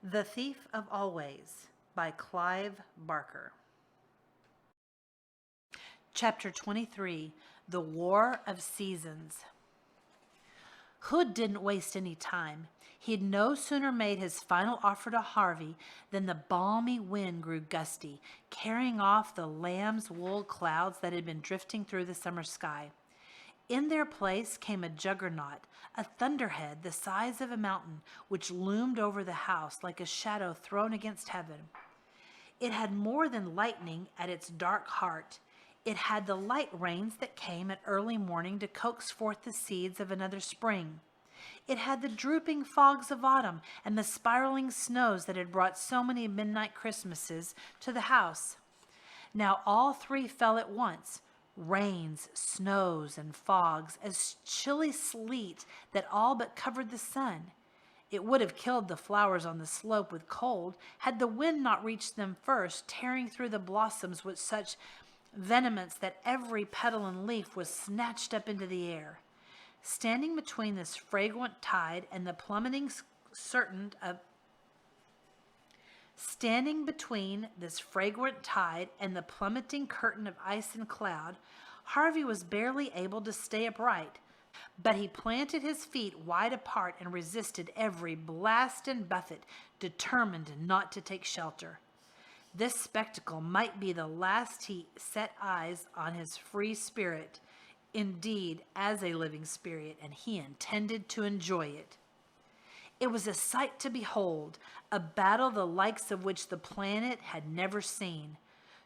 The Thief of Always by Clive Barker. Chapter 23, The War of Seasons. Hood didn't waste any time. He'd no sooner made his final offer to Harvey than the balmy wind grew gusty, carrying off the lamb's wool clouds that had been drifting through the summer sky. In their place came a juggernaut, a thunderhead the size of a mountain, which loomed over the house like a shadow thrown against heaven. It had more than lightning at its dark heart. It had the light rains that came at early morning to coax forth the seeds of another spring. It had the drooping fogs of autumn and the spiraling snows that had brought so many midnight Christmases to the house. Now all three fell at once. Rains, snows, and fogs, as chilly sleet that all but covered the sun. It would have killed the flowers on the slope with cold had the wind not reached them first, tearing through the blossoms with such vehemence that every petal and leaf was snatched up into the air. Standing between this fragrant tide and the plummeting curtain of ice and cloud, Harvey was barely able to stay upright. But he planted his feet wide apart and resisted every blast and buffet, determined not to take shelter. This spectacle might be the last he set eyes on his free spirit, indeed as a living spirit, and he intended to enjoy it. It was a sight to behold, a battle the likes of which the planet had never seen.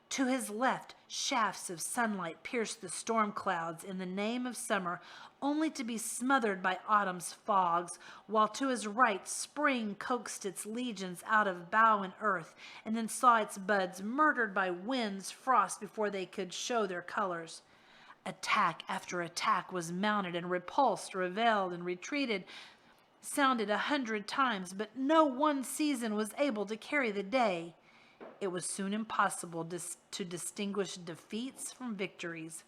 To his left, shafts of sunlight pierced the storm clouds in the name of summer, only to be smothered by autumn's fogs, while to his right, spring coaxed its legions out of bough and earth, and then saw its buds murdered by wind's frost before they could show their colors. Attack after attack was mounted and repulsed, revealed, and retreated, sounded 100 times, but no one season was able to carry the day. It was soon impossible to distinguish defeats from victories,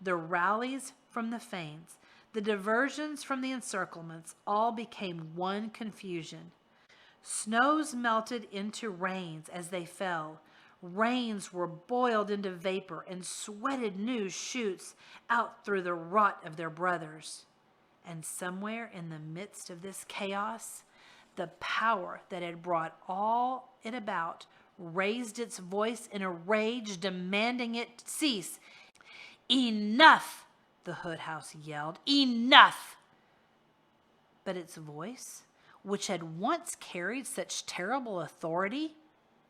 the rallies from the feints, the diversions from the encirclements. All became one confusion. Snows melted into rains as they fell. Rains were boiled into vapor and sweated new shoots out through the rot of their brothers. And somewhere in the midst of this chaos, the power that had brought all it about raised its voice in a rage, demanding it cease. "Enough!" the Hood house yelled. "Enough!" But its voice, which had once carried such terrible authority,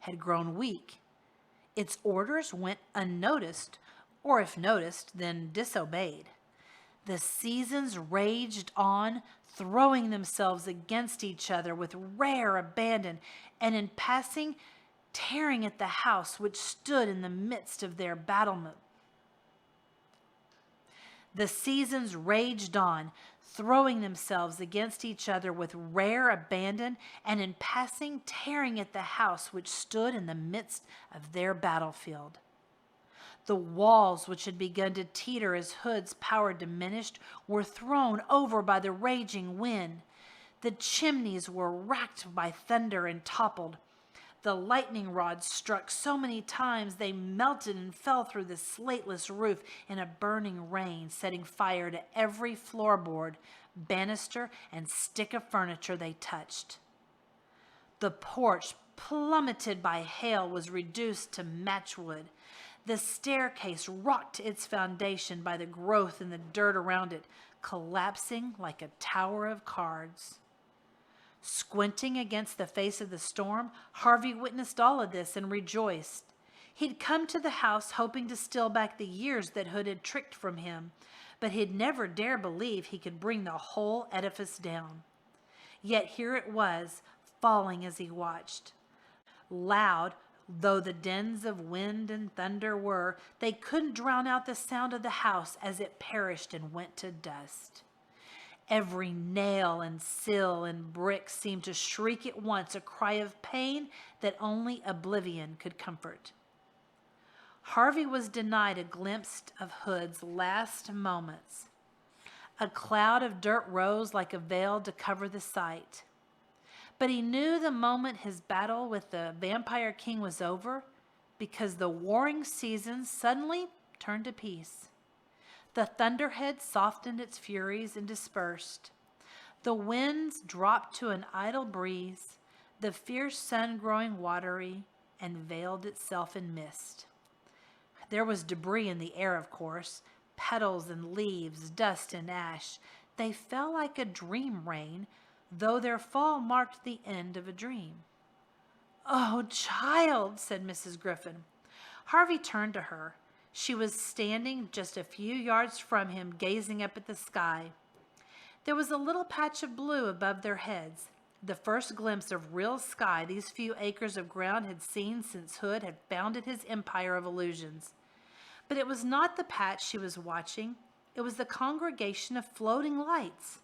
had grown weak. Its orders went unnoticed, or if noticed, then disobeyed. The seasons raged on, throwing themselves against each other with rare abandon, and in passing, tearing at the house which stood in the midst of their battlement. The seasons raged on, throwing themselves against each other with rare abandon, and in passing, tearing at the house which stood in the midst of their battlefield. The walls, which had begun to teeter as Hood's power diminished, were thrown over by the raging wind. The chimneys were racked by thunder and toppled. The lightning rods struck so many times they melted and fell through the slateless roof in a burning rain, setting fire to every floorboard, banister, and stick of furniture they touched. The porch, plummeted by hail, was reduced to matchwood. The staircase rocked to its foundation by the growth in the dirt around it, collapsing like a tower of cards. Squinting against the face of the storm, Harvey witnessed all of this and rejoiced. He'd come to the house hoping to steal back the years that Hood had tricked from him, but he'd never dare believe he could bring the whole edifice down. Yet here it was, falling as he watched. Loud though the dins of wind and thunder were, they couldn't drown out the sound of the house as it perished and went to dust. Every nail and sill and brick seemed to shriek at once a cry of pain that only oblivion could comfort. Harvey was denied a glimpse of Hood's last moments. A cloud of dirt rose like a veil to cover the sight. But he knew the moment his battle with the Vampire King was over, because the warring seasons suddenly turned to peace. The thunderhead softened its furies and dispersed. The winds dropped to an idle breeze, the fierce sun growing watery, and veiled itself in mist. There was debris in the air, of course, petals and leaves, dust and ash. They fell like a dream rain, though their fall marked the end of a dream. "Oh, child," said Mrs. Griffin. Harvey turned to her. She was standing just a few yards from him, gazing up at the sky. There was a little patch of blue above their heads, the first glimpse of real sky these few acres of ground had seen since Hood had founded his empire of illusions. But it was not the patch she was watching. It was the congregation of floating lights,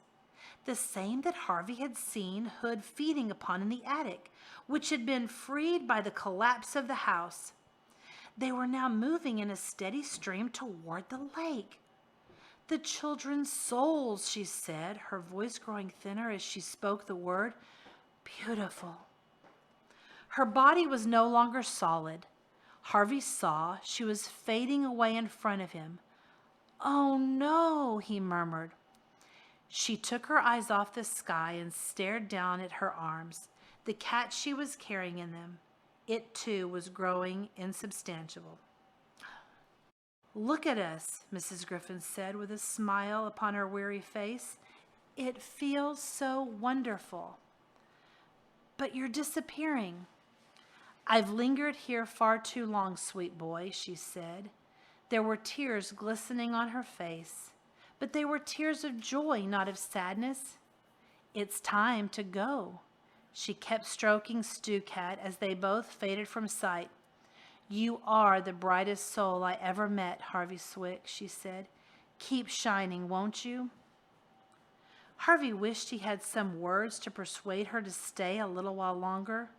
the same that Harvey had seen Hood feeding upon in the attic, which had been freed by the collapse of the house. They were now moving in a steady stream toward the lake. "The children's souls," she said, her voice growing thinner as she spoke the word. "Beautiful." Her body was no longer solid. Harvey saw she was fading away in front of him. "Oh, no," he murmured. She took her eyes off the sky and stared down at her arms, the cat she was carrying in them. It, too, was growing insubstantial. "Look at us," Mrs. Griffin said with a smile upon her weary face. "It feels so wonderful." "But you're disappearing." "I've lingered here far too long, sweet boy," she said. There were tears glistening on her face, but they were tears of joy, not of sadness. "It's time to go." She kept stroking Stu Cat as they both faded from sight. "You are the brightest soul I ever met, Harvey Swick," she said. "Keep shining, won't you?" Harvey wished he had some words to persuade her to stay a little while longer.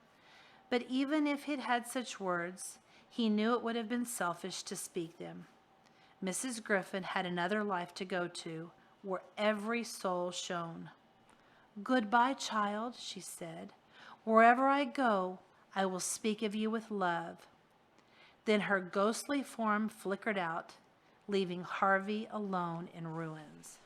But even if he'd had such words, he knew it would have been selfish to speak them. Mrs. Griffin had another life to go to, where every soul shone. "Goodbye, child," she said. "Wherever I go, I will speak of you with love." Then her ghostly form flickered out, leaving Harvey alone in ruins.